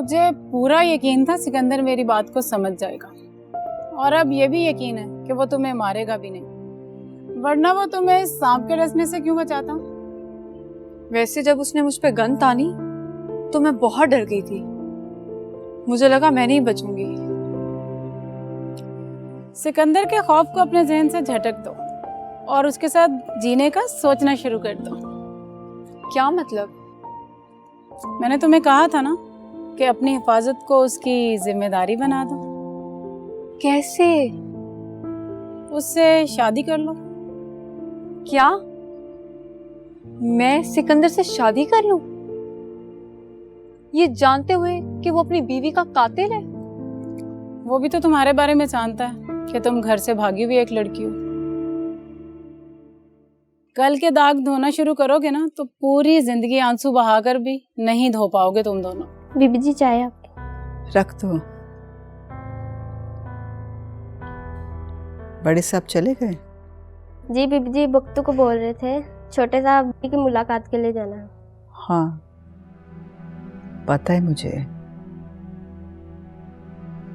मुझे पूरा यकीन था सिकंदर मेरी बात को समझ जाएगा, और अब ये भी यकीन है कि वो तुम्हें मारेगा भी नहीं, वरना वो तुम्हें सांप के डसने से क्यों बचाता। वैसे जब उसने मुझ पे गन तानी तो मैं बहुत डर गई थी। मुझे लगा मैं नहीं बचूंगी। सिकंदर के खौफ को अपने जहन से झटक दो और उसके साथ जीने का सोचना शुरू कर दो। क्या मतलब? मैंने तुम्हें कहा था ना कि अपनी हिफाजत को उसकी जिम्मेदारी बना दो। कैसे? उससे शादी कर लो। क्या मैं सिकंदर से शादी कर लूं, ये जानते हुए कि वो अपनी बीवी का कातिल है? वो भी तो तुम्हारे बारे में जानता है कि तुम घर से भागी हुई एक लड़की हो। कल के दाग धोना शुरू करोगे ना तो पूरी जिंदगी आंसू बहाकर भी नहीं धो पाओगे तुम दोनों। बीबी जी चाय आपकी। रख दो। बड़े साहब चले गए? जी बीबी जी बख्तू को बोल रहे थे छोटे साहब की मुलाकात के लिए जाना है। हाँ पता है मुझे,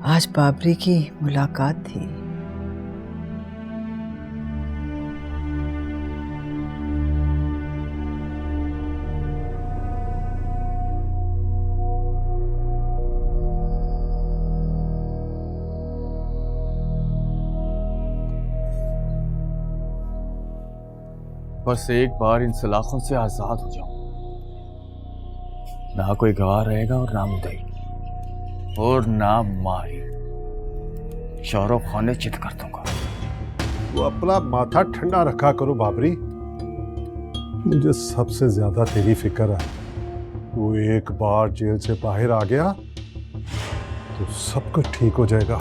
आज बाबरी की मुलाकात थी। बस एक बार इन सलाखों से आजाद हो जाऊं, ना कोई गवाह रहेगा और ना मुदई और ना माही। शौरो खाने चित कर दूंगा। वो अपना माथा ठंडा रखा करो बाबरी, मुझे सबसे ज्यादा तेरी फिक्र है। वो एक बार जेल से बाहर आ गया तो सब कुछ ठीक हो जाएगा।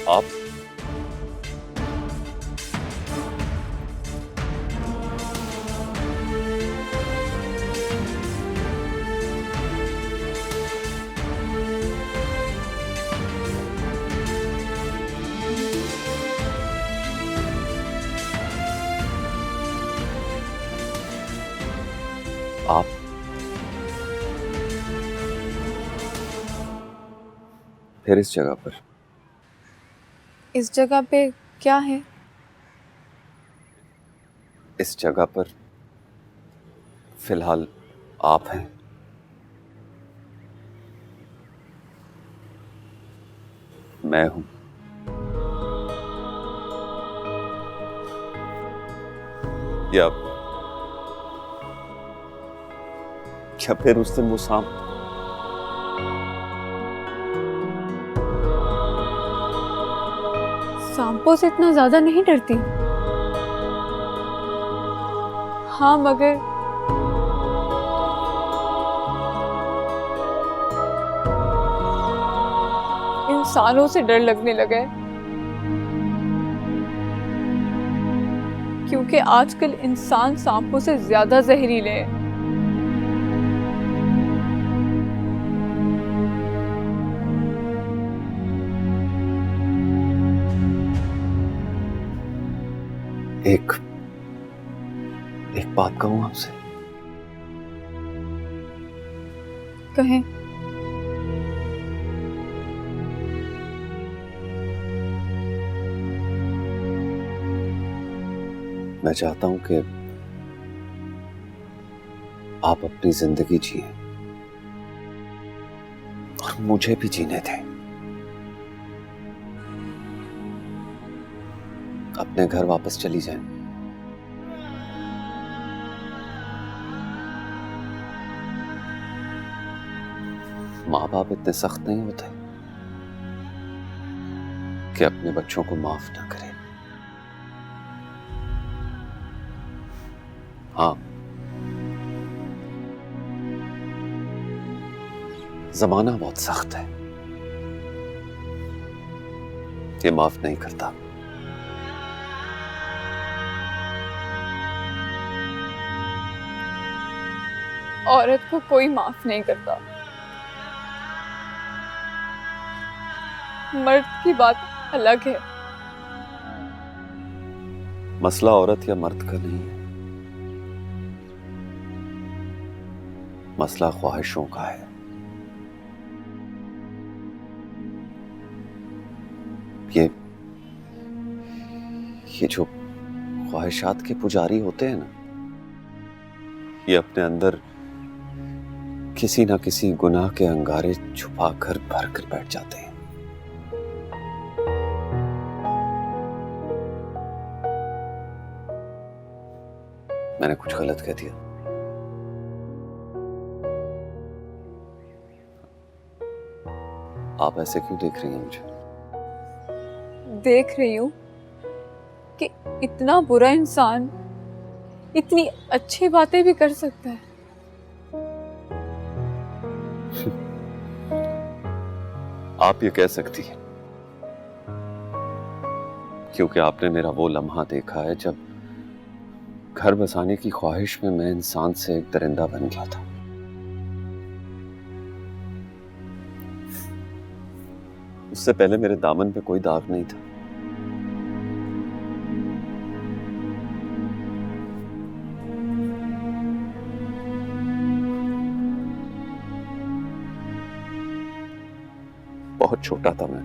आप आप फिर इस जगह पर? इस जगह पे क्या है? इस जगह पर फिलहाल आप हैं। मैं हूं। या क्या फिर उस दिन वो सांप? सांपों से इतना ज्यादा नहीं डरती। हाँ मगर इंसानों से डर लगने लगा है, क्योंकि आजकल इंसान सांपों से ज्यादा जहरीले हैं। एक बात कहूं आपसे? कहें। मैं चाहता हूं कि आप अपनी जिंदगी जिए और मुझे भी जीने दें। अपने घर वापस चली जाएं। माँ बाप इतने सख्त नहीं होते। कि अपने बच्चों को माफ ना करे। हाँ, जमाना बहुत सख्त है, ये माफ नहीं करता। औरत को कोई माफ नहीं करता। मर्द की बात अलग है। मसला औरत या मर्द का नहीं है, मसला ख्वाहिशों का है। ये जो ख्वाहिशात के पुजारी होते हैं ना, ये अपने अंदर किसी ना किसी गुनाह के अंगारे छुपा कर भर कर बैठ जाते हैं। मैंने कुछ गलत कह दिया? आप ऐसे क्यों देख रही हैं मुझे? देख रही हूं कि इतना बुरा इंसान इतनी अच्छी बातें भी कर सकता है। आप ये कह सकती हैं क्योंकि आपने मेरा वो लम्हा देखा है जब घर बसाने की ख्वाहिश में मैं इंसान से एक दरिंदा बन गया था। उससे पहले मेरे दामन पे कोई दाग नहीं था। बहुत छोटा था मैं।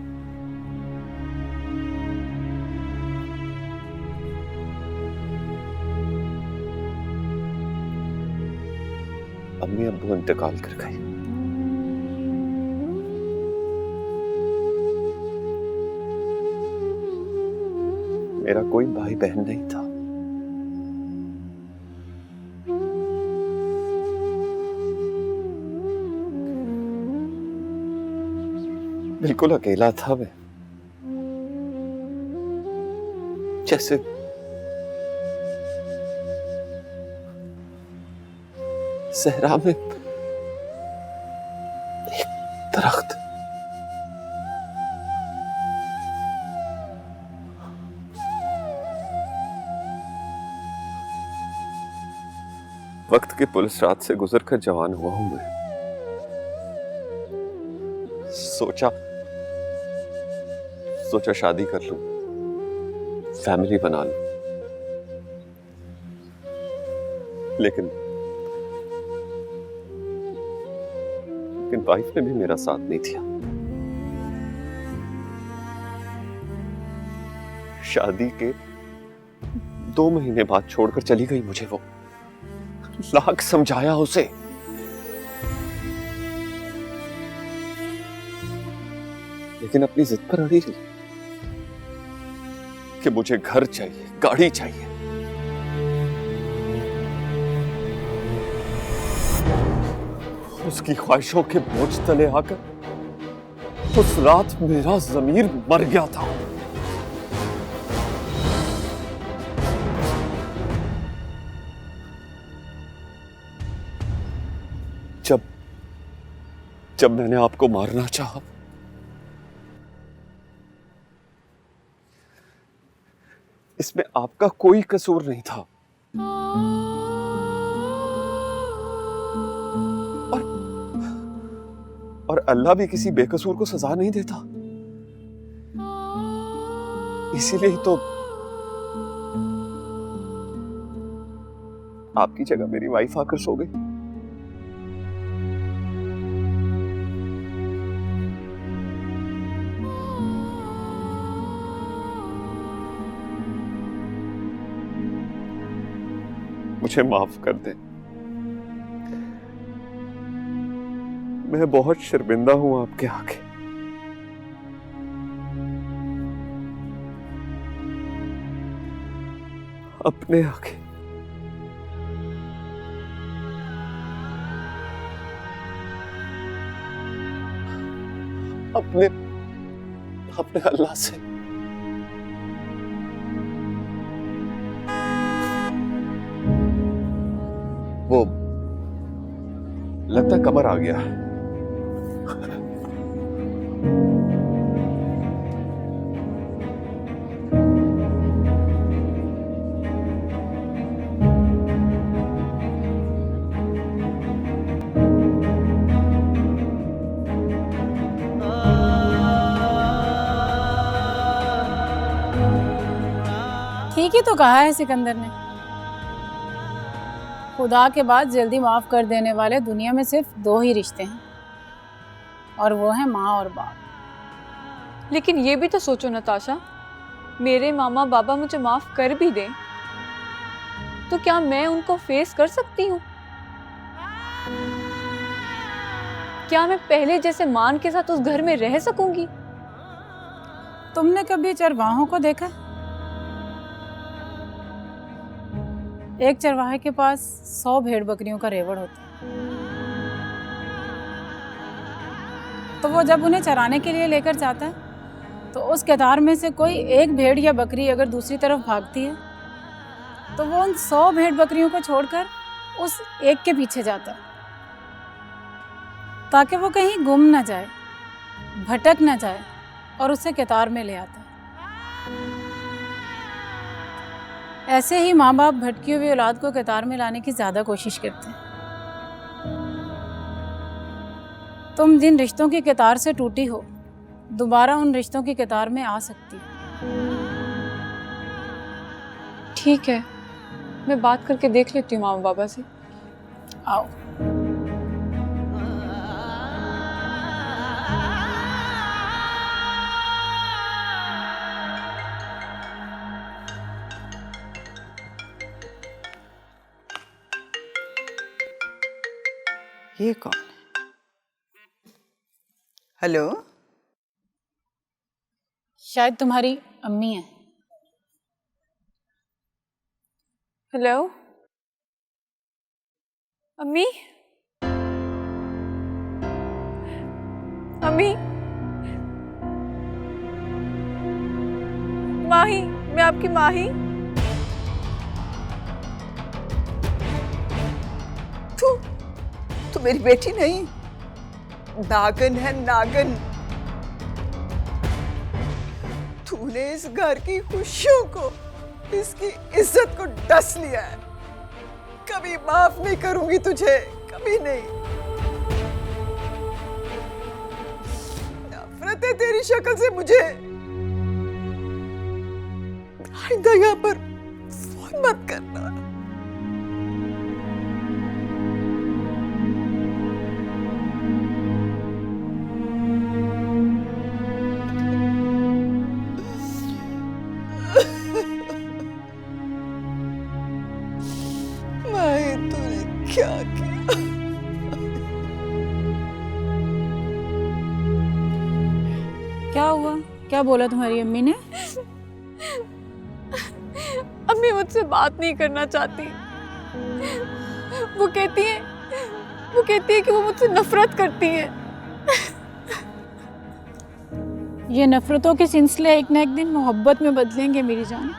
अम्मी अब्बू इंतकाल कर गए। मेरा कोई भाई बहन नहीं था। बिल्कुल अकेला था मैं, जैसे सहरा में एक दरख्त। वक्त के पुलिस रात से गुजर कर जवान हुआ हूं मैं। सोचा शादी कर लूं, फैमिली बना लूं, लेकिन वाइफ ने भी मेरा साथ नहीं दिया। शादी के 2 महीने बाद छोड़कर चली गई मुझे वो। लाख समझाया उसे, लेकिन अपनी जिद पर अड़ी रही कि मुझे घर चाहिए, गाड़ी चाहिए। उसकी ख्वाहिशों के बोझ तले आकर उस रात मेरा ज़मीर मर गया था। जब मैंने आपको मारना चाहा, इसमें आपका कोई कसूर नहीं था। और अल्लाह भी किसी बेकसूर को सजा नहीं देता। इसीलिए तो आपकी जगह मेरी वाइफ आकर सो गई। मुझे माफ कर दे, मैं बहुत शर्मिंदा हूं आपके आगे। अपने आगे। अपने अल्लाह से। वो लगता है कमर आ गया। ठीक ही तो कहा है सिकंदर ने। खुदा के बाद जल्दी माफ कर देने वाले दुनिया में सिर्फ दो ही रिश्ते हैं, और वो है माँ और बाप। लेकिन ये भी तो सोचो नताशा, मेरे मामा बाबा मुझे माफ कर भी दें तो क्या मैं उनको फेस कर सकती हूँ? क्या मैं पहले जैसे मान के साथ उस घर में रह सकूंगी? तुमने कभी चरवाहों को देखा? एक चरवाहे के पास 100 भेड़ बकरियों का रेवड़ होता है, तो वो जब उन्हें चराने के लिए लेकर जाता है तो उस कतार में से कोई एक भेड़ या बकरी अगर दूसरी तरफ भागती है तो वो उन 100 भेड़ बकरियों को छोड़कर उस एक के पीछे जाता है, ताकि वो कहीं गुम ना जाए, भटक ना जाए, और उसे कतार में ले आता है। ऐसे ही माँ बाप भटकी हुई औलाद को कतार में लाने की ज्यादा कोशिश करते हैं। तुम जिन रिश्तों की कतार से टूटी हो, दोबारा उन रिश्तों की कतार में आ सकती हो। ठीक है, मैं बात करके देख लेती हूँ मामा बाबा से। आओ। ये कौन है? हेलो, शायद तुम्हारी अम्मी है। हेलो अम्मी। अम्मी, माही, मैं आपकी माही। तू मेरी बेटी नहीं, नागन है नागन। तूने इस घर की खुशियों को, इसकी इज्जत को डस लिया है। कभी माफ नहीं करूंगी तुझे, कभी नहीं। नफरत है तेरी शक्ल से मुझे। आइंदा यहाँ पर फोन मत करना। क्या किया? क्या हुआ? क्या बोला तुम्हारी अम्मी ने? अम्मी मुझसे बात नहीं करना चाहती। वो कहती है कि वो मुझसे नफरत करती है। ये नफरतों के सिलसिले एक ना एक दिन मोहब्बत में बदलेंगे मेरी जान।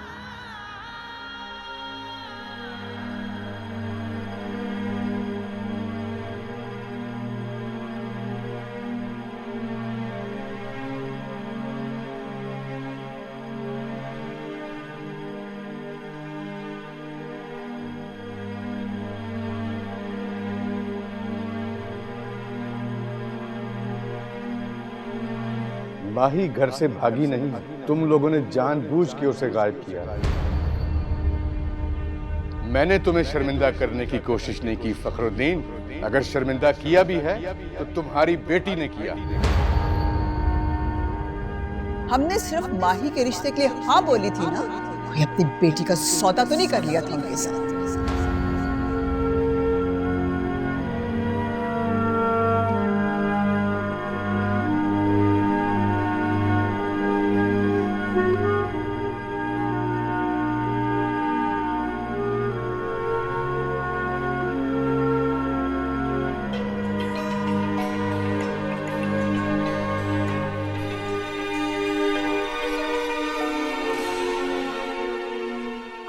माही घर से भागी नहीं, तुम लोगों ने जानबूझ के उसे गायब किया। मैंने तुम्हें शर्मिंदा करने की कोशिश नहीं की फखरुद्दीन। अगर शर्मिंदा किया भी है तो तुम्हारी बेटी ने किया। हमने सिर्फ माही के रिश्ते के लिए हाँ बोली थी ना, कोई अपनी बेटी का सौदा तो नहीं कर लिया था उनके साथ।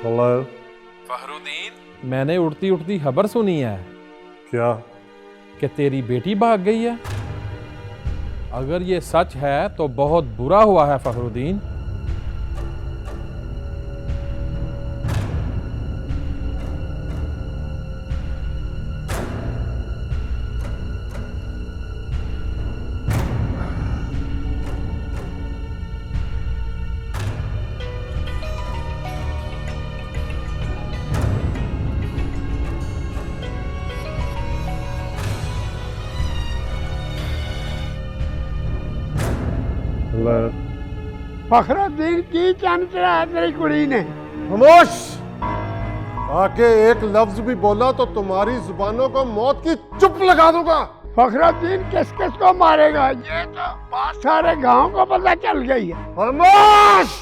कलर फखरुद्दीन, मैंने उड़ती उड़ती खबर सुनी है क्या? कि तेरी बेटी भाग गई है। अगर ये सच है तो बहुत बुरा हुआ है फखरुद्दीन। फखरुद्दीन की चंद चढ़ाया तेरी कुड़ी ने। खामोश! आके एक लफ्ज भी बोला तो तुम्हारी जुबानों को मौत की चुप लगा दूंगा। फखरुद्दीन किस किस को मारेगा ये तो बात सारे गांव को पता चल गई है। खामोश!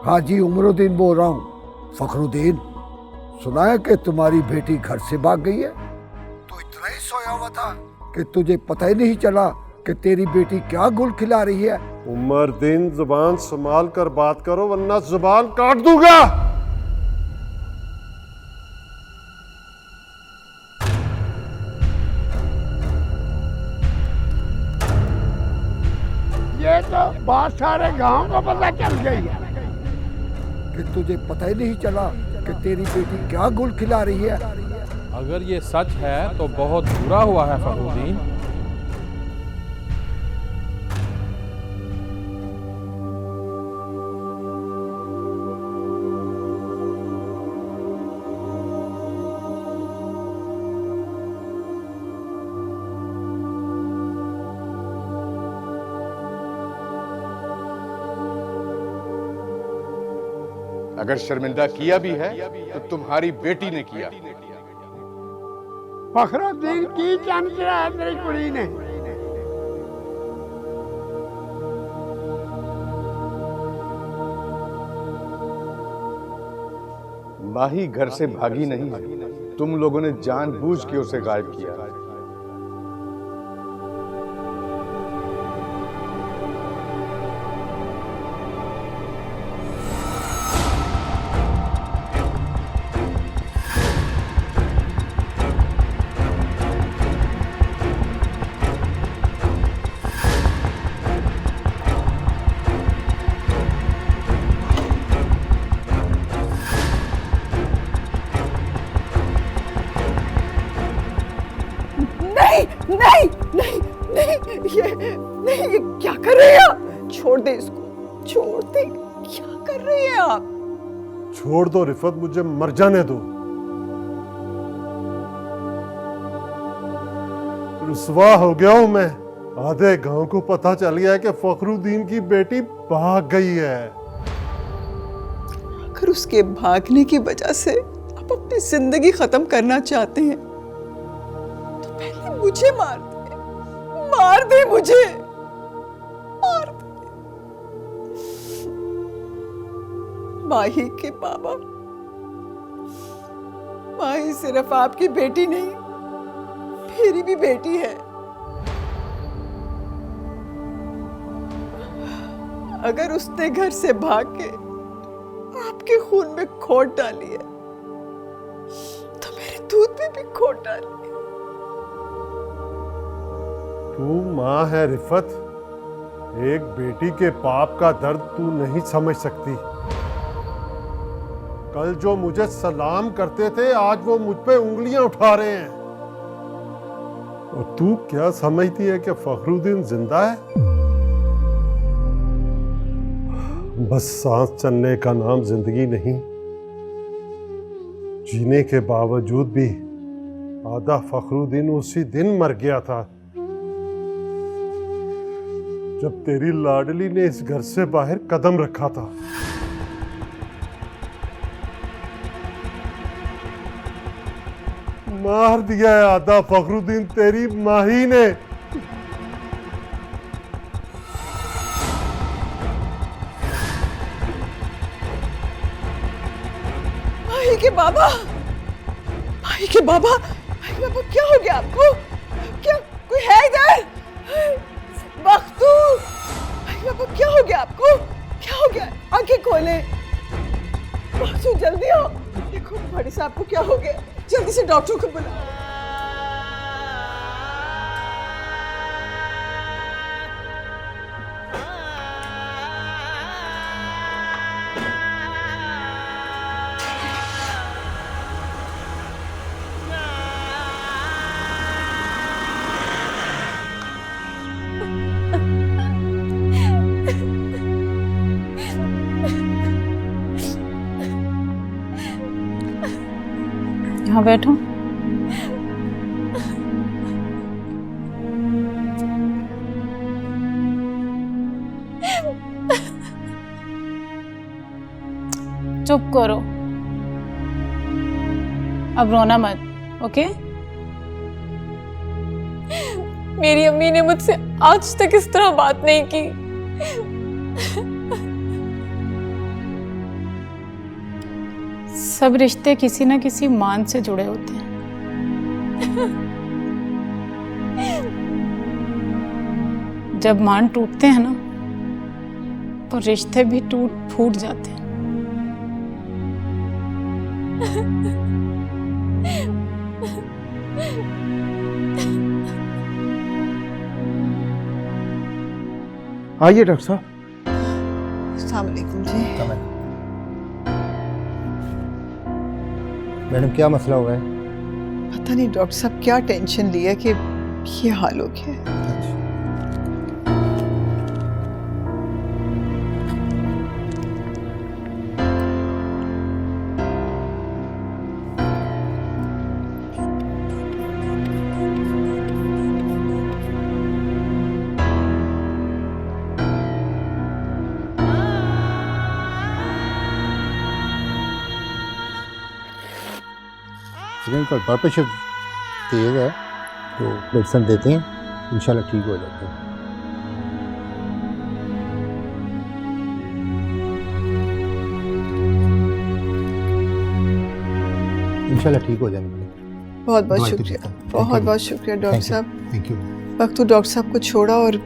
हाजी उमरुद्दीन बोल रहा हूँ। फखरुद्दीन, सुना है कि तुम्हारी बेटी घर से भाग गई है? तू इतना ही सोया हुआ था कि तुझे पता ही नहीं चला कि तेरी बेटी क्या गुल खिला रही है। उमरुद्दीन, जुबान संभाल कर बात करो वरना जुबान काट दूंगा। ये तो बात सारे गांव को पता चल गई है कि तुझे पता ही नहीं चला कि तेरी बेटी क्या गुल खिला रही है। अगर ये सच है तो बहुत बुरा हुआ है फखरुद्दीन। अगर शर्मिंदा किया भी है तो तुम्हारी बेटी ने किया। फखरुद्दीन की चंद चढ़ाया तेरी कुड़ी ने। माही घर से भागी नहीं, तुम लोगों ने जानबूझ के उसे गायब किया। नहीं नहीं नहीं, ये क्या कर रहे हैं आप? छोड़ दे इसको, छोड़ दे। क्या कर रहे हैं आप? छोड़ दो रिफत, मुझे मर जाने दो। रुसवा हो गया हूं मैं। आधे गांव को पता चल गया है कि फखरुद्दीन की बेटी भाग गई है। अगर उसके भागने की वजह से आप अपनी जिंदगी खत्म करना चाहते हैं तो पहले मुझे मार दे मुझे, मार दे। माही के बाबा, माही सिर्फ आपकी बेटी नहीं, मेरी भी बेटी है। अगर उसने घर से भाग के आपके खून में खोट डाली है तो मेरे दूध में भी खोट डाली है। तू माँ है रिफत, एक बेटी के पाप का दर्द तू नहीं समझ सकती। कल जो मुझे सलाम करते थे आज वो मुझ पे उंगलियां उठा रहे हैं। और तू क्या समझती है कि फखरुद्दीन जिंदा है? बस सांस चलने का नाम जिंदगी नहीं। जीने के बावजूद भी आधा फखरुद्दीन उसी दिन मर गया था जब तेरी लाडली ने इस घर से बाहर कदम रखा था। मार दिया है आधा फखरुद्दीन तेरी माही ने। भाई के बाबा, भाई के बाबा, भाई के बाबा क्या हो गया आपको? क्या कोई है इधर? बख्तू, भाई के बाबा क्या हो गया आपको? क्या हो गया? आंखें खोले। बख्तू जल्दी आओ, देखो बड़ी साहब को क्या हो गया, जल्दी से डॉक्टर को बुलाओ। यहाँ बैठो। चुप करो, अब रोना मत, ओके? मेरी अम्मी ने मुझसे आज तक इस तरह बात नहीं की। सब रिश्ते किसी न किसी मान से जुड़े होते हैं। जब मान टूटते हैं ना, तो रिश्ते भी टूट फूट जाते हैं। आइए डॉक्टर साहब। अस्सलाम वालेकुम जी। मैडम क्या मसला हुआ है? पता नहीं डॉक्टर साहब क्या टेंशन लिया कि ये हाल हो गया है। इनका ब्लड प्रेशर तेज है तो मेडिसिन देते हैं, इंशाल्लाह ठीक हो जाते हैं। इंशाल्लाह ठीक हो जाएंगे। बहुत बहुत शुक्रिया, बहुत बहुत शुक्रिया डॉक्टर साहब। Thank you. वक्त तो डॉक्टर साहब को छोड़ा और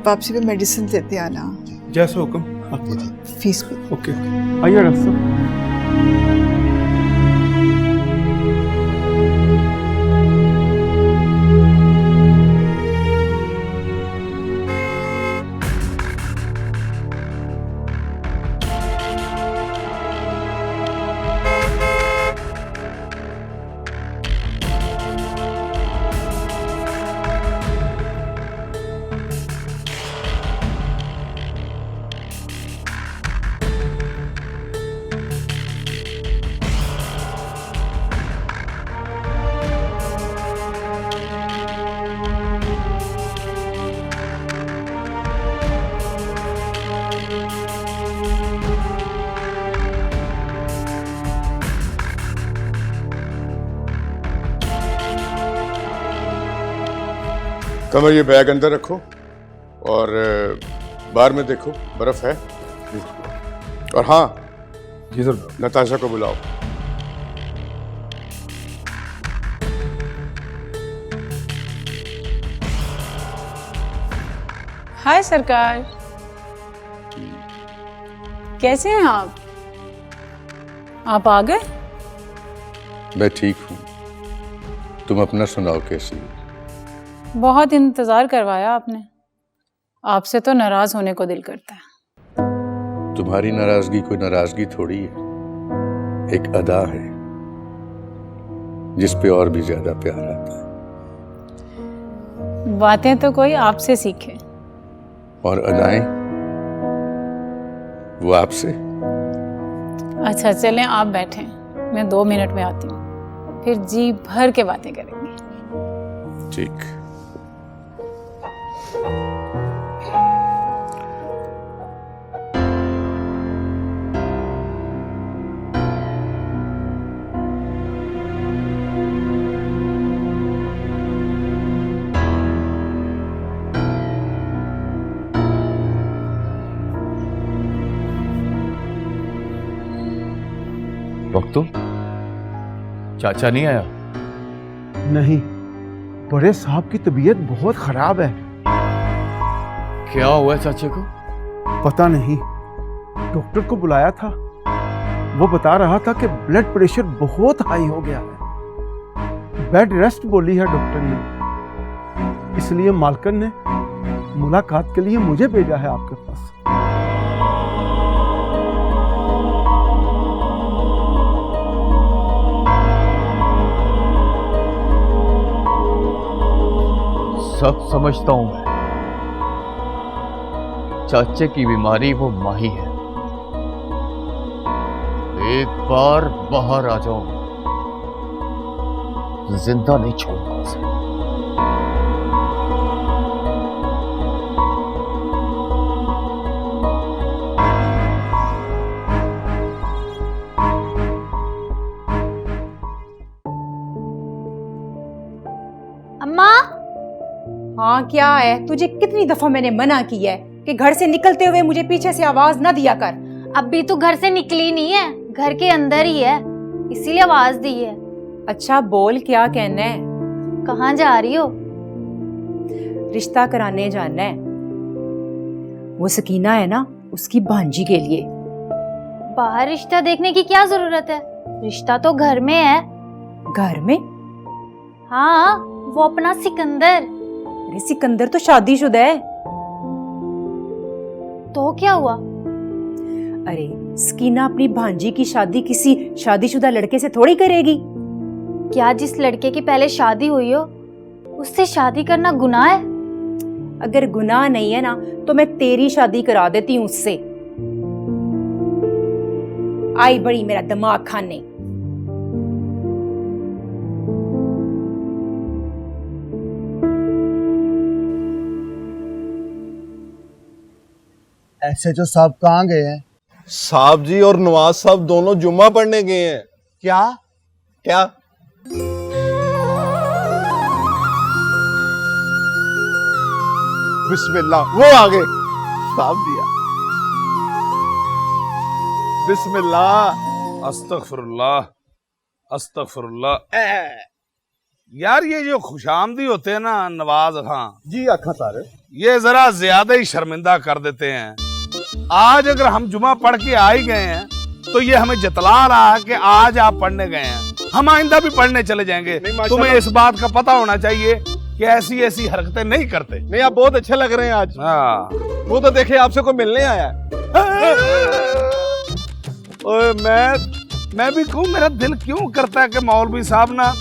वापसी पे मेडिसिन देते आना। जैसे हुक्म। फीस भी। ओके आइए डॉक्टर साहब। कमर ये बैग अंदर रखो और बाहर में देखो बर्फ है। और हाँ जी सर, नताशा को बुलाओ। हाय सरकार, कैसे हैं आप? आप आ गए? मैं ठीक हूँ, तुम अपना सुनाओ कैसी हो? बहुत इंतजार करवाया आपने। आपसे तो नाराज होने को दिल करता है। तुम्हारी नाराजगी कोई नाराजगी थोड़ी है, एक अदा है जिस पे और भी ज्यादा प्यार आता है। बातें तो कोई आपसे सीखे। और अदाएं वो आपसे। अच्छा चलें, आप बैठें, मैं 2 मिनट में आती हूँ, फिर जी भर के बातें करेंगे। ठीक। बख्तू, चाचा नहीं आया? नहीं, बड़े साहब की तबीयत बहुत खराब है। क्या हुआ है चाचे को? पता नहीं, डॉक्टर को बुलाया था, वो बता रहा था कि ब्लड प्रेशर बहुत हाई हो गया है। बेड रेस्ट बोली है डॉक्टर ने, इसलिए मालकन ने मुलाकात के लिए मुझे भेजा है आपके पास। सब समझता हूं मैं, चाचे की बीमारी वो माही है। एक बार बाहर आ जाऊं, जिंदा नहीं छोड़ूंगा उसे। अम्मा। हाँ क्या है? तुझे कितनी दफा मैंने मना किया है कि घर से निकलते हुए मुझे पीछे से आवाज ना दिया कर। अभी तो घर से निकली नहीं है, घर के अंदर ही है, इसीलिए आवाज दी है। अच्छा बोल, क्या कहना है? कहाँ जा रही हो? रिश्ता कराने जाना है। वो सकीना है ना, उसकी भांजी के लिए। बाहर रिश्ता देखने की क्या जरूरत है? रिश्ता तो घर में है। घर में? हाँ, वो अपना सिकंदर। अरे सिकंदर तो शादीशुदा है। तो क्या हुआ? अरे सकीना अपनी भांजी की शादी किसी शादीशुदा लड़के से थोड़ी करेगी। क्या जिस लड़के की पहले शादी हुई हो उससे शादी करना गुनाह है? अगर गुनाह नहीं है ना तो मैं तेरी शादी करा देती हूँ उससे। आई बड़ी मेरा दिमाग खाने। ऐसे जो साहब कहाँ गए हैं? साहब जी और नवाज साहब दोनों जुम्मा पढ़ने गए हैं। क्या? क्या? बिस्मिल्लाह, वो आ गए। साहब दिया। बिस्मिल्लाह। अस्तगफिरुल्लाह, अस्तगफिरुल्लाह। यार ये जो खुशामदी होते हैं ना नवाज खां जी आखा सारे, ये जरा ज्यादा ही शर्मिंदा कर देते हैं। आज अगर हम जुमा पढ़ के आ ही गए हैं तो ये हमें जतला रहा है कि आज आप पढ़ने गए हैं, हम आइंदा भी पढ़ने चले जाएंगे। तुम्हें इस बात का पता होना चाहिए कि ऐसी ऐसी हरकतें नहीं करते। नहीं, आप बहुत अच्छे लग रहे हैं आज। हाँ, वो तो देखे आपसे कोई मिलने आया है। ओए मैं भी कहूँ, मेरा दिल क्यों करता है कि मौलवी साहब ना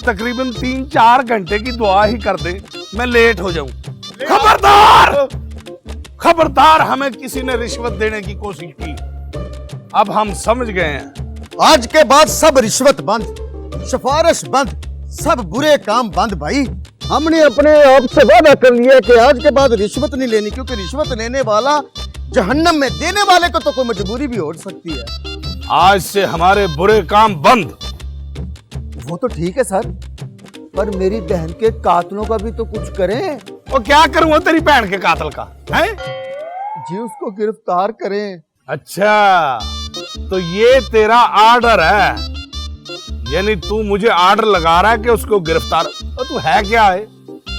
तकरीबन 3-4 घंटे की दुआ ही कर दे, मैं लेट हो जाऊं। खबरदार, खबरदार, हमें किसी ने रिश्वत देने की कोशिश की। अब हम समझ गए हैं, आज के बाद सब रिश्वत बंद, सिफारिश बंद, सब बुरे काम बंद। भाई हमने अपने आप से वादा कर लिया कि आज के बाद रिश्वत नहीं लेनी, क्योंकि रिश्वत लेने वाला जहन्नम में, देने वाले को तो कोई मजबूरी भी हो सकती है। आज से हमारे बुरे काम बंद। वो तो ठीक है सर, पर मेरी बहन के कातलों का भी तो कुछ करें। और क्या करूंगा तेरी बहन के कातल का? हैं? जी उसको गिरफ्तार करें। अच्छा, तो ये तेरा आर्डर है, यानी तू मुझे आर्डर लगा रहा है कि उसको गिरफ्तार। और तू है क्या है?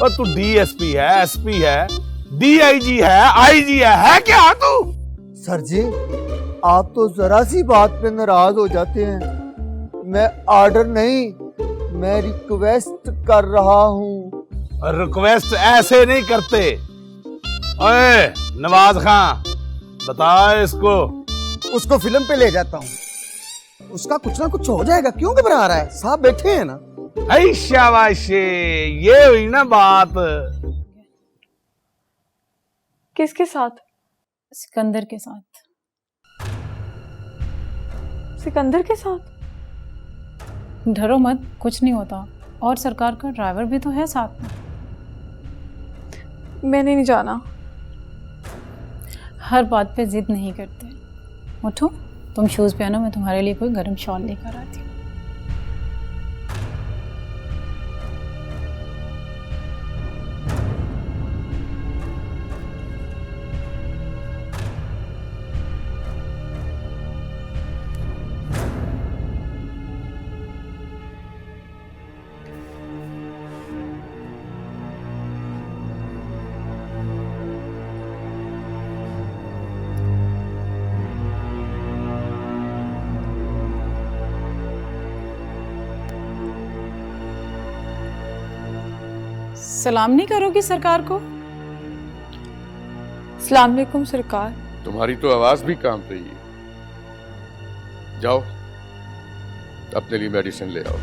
और तू डीएसपी है, एसपी है, डीआईजी है, आईजी है क्या तू? सर जी आप तो जरा सी बात पे नाराज हो जाते हैं। मैं ऑर्डर नहीं, मैं रिक्वेस्ट कर रहा हूँ। रिक्वेस्ट ऐसे नहीं करते। ओए नवाज खां, बता इसको। उसको फिल्म पे ले जाता हूँ, उसका कुछ ना कुछ हो जाएगा। क्यों घबरा रहा है? साहब बैठे हैं ना। ऐ शाबाशी, ये हुई ना बात। किसके साथ? सिकंदर के साथ। सिकंदर के साथ? डरो मत, कुछ नहीं होता। और सरकार का ड्राइवर भी तो है साथ में। मैंने नहीं जाना। हर बात पे जिद नहीं करते। उठो, तुम शूज पहनो, मैं तुम्हारे लिए कोई गर्म शॉल लेकर आती हूँ। सलाम नहीं करोगी सरकार को? अस्सलाम वालेकुम सरकार। तुम्हारी तो आवाज भी कांप रही है। जाओ अपने लिए मेडिसिन ले आओ।